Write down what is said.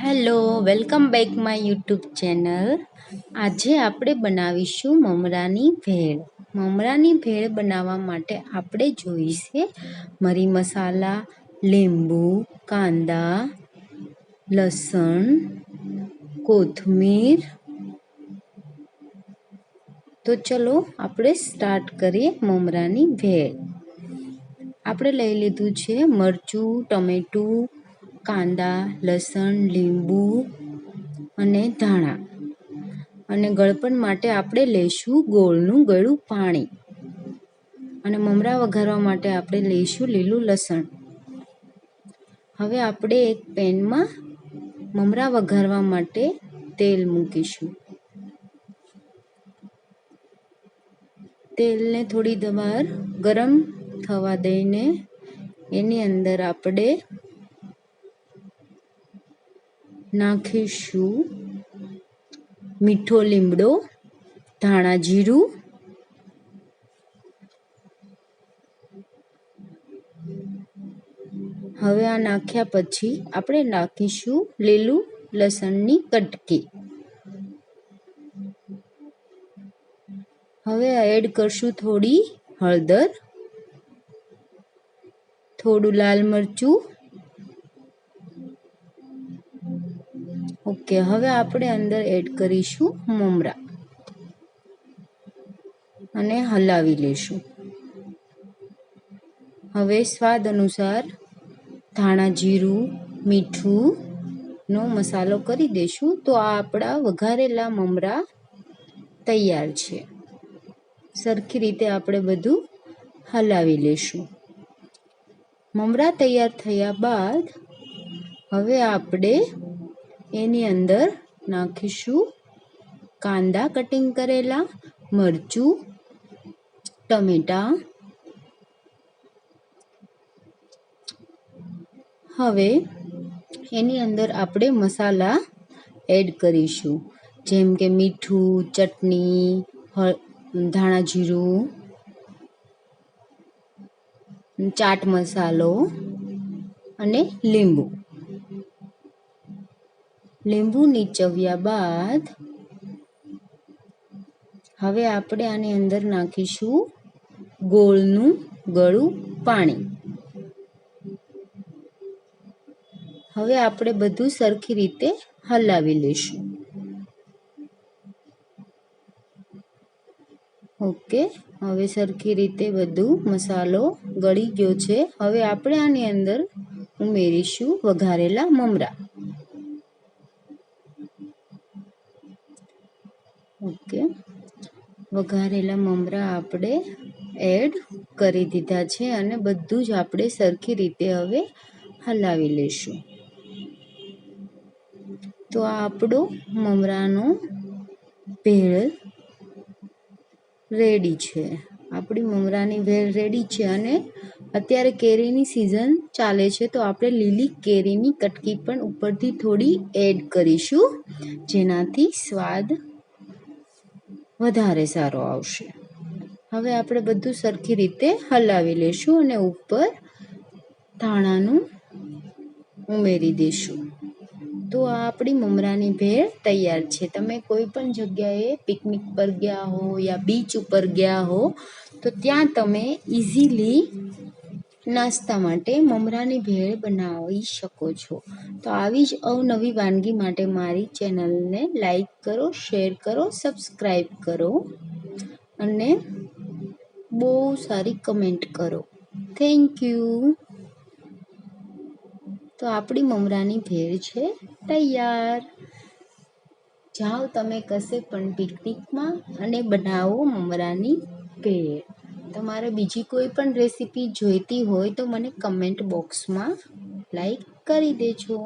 Hello, welcome back my YouTube channel. આજે આપણે બનાવીશું મમરાની ભેળ. મમરાની ભેળ બનાવવા માટે આપણે જોઈશે મરી મસાલા, લીંબુ, કાંદા, લસણ, કોથમીર. તો ચલો આપણે સ્ટાર્ટ કરીએ મમરાની ભેળ. આપણે લઈ લીધું છે મરચું, ટમેટું, કાંદા, લસણ, લીંબુ અને ધાણા. અને ગળપણ માટે આપણે લઈશું ગોળનું ગળું પાણી. અને મમરા વઘારવા માટે આપણે લઈશું લીલું લસણ. હવે આપણે એક પેનમાં મમરા વઘારવા માટે તેલ મૂકીશું. તેલને થોડી વાર ગરમ થવા દઈને એની અંદર આપણે નાખીશું મીઠો લીમડો, ધાણા જીરું, હવે આ નાખ્યા પછી આપણે નાખીશું લીલું લસણની કટકી. હવે એડ કરશું થોડી હળદર, થોડું લાલ મરચું. ઓકે, હવે આપણે અંદર એડ કરીશું મમરા અને હલાવી લેશું. હવે સ્વાદ અનુસાર ધાણા જીરું, મીઠું નો મસાલો કરી દેશું. તો આ આપણા વઘારેલા મમરા તૈયાર છે. સરખી રીતે આપણે બધું હલાવી લેશું. મમરા તૈયાર થયા બાદ હવે આપણે એની અંદર નાખીશું કાંદા કટિંગ કરેલા, મરચું, ટમેટા. હવે એની અંદર આપણે મસાલા એડ કરીશું, જેમ કે મીઠું, ચટણી, ધાણા જીરું, ચાટ મસાલો અને લીંબુ. લીંબુ નીચવ્યા બાદ હવે આપણે આની અંદર નાખીશું ગોળનું ગળું પાણી. હવે આપણે બધું સરખી રીતે હલાવી લઈશું. ઓકે, હવે સરખી રીતે બધું મસાલો ગળી ગયો છે. હવે આપણે આની અંદર ઉમેરીશું વઘારેલા મમરા. ઓકે, વઘારેલા મમરા આપણે એડ કરી દીધા છે અને બધું જ આપણે સરખી રીતે હવે હલાવી લઈશું. તો આ આપણો મમરાનો ભેળ રેડી છે. આપણી મમરાની ભેળ રેડી છે. અને અત્યારે કેરીની સિઝન ચાલે છે, તો આપણે લીલી કેરીની કટકી પણ ઉપરથી થોડી એડ કરીશું, જેનાથી સ્વાદ વધારે સારો આવશે. હવે આપણે બધું સરખી રીતે હલાવી લેશું અને ઉપર ધાણાનું ઉમેરી દઈશું. તો આ આપણી મમરાની ભેળ તૈયાર છે. તમે કોઈ પણ જગ્યાએ પિકનિક પર ગયા હો યા બીચ ઉપર ગયા હો તો ત્યાં તમે ઇઝીલી નાસ્તા માટે મમરાની ભેળ બનાવી શકો છો. તો આવી જ અવનવી વાનગી માટે મારી ચેનલને લાઈક કરો, શેર કરો, સબસ્ક્રાઈબ કરો અને બહુ સારી કમેન્ટ કરો. Thank you. તો આપણી મમરાની ભેળ છે તૈયાર. જાઓ તમે કશે પણ પિકનિકમાં અને બનાવો મમરાની ભેળ. તમારે બીજી કોઈ પણ રેસીપી જોઈતી હોય તો મને કમેન્ટ બોક્સમાં લાઈક કરી દેજો.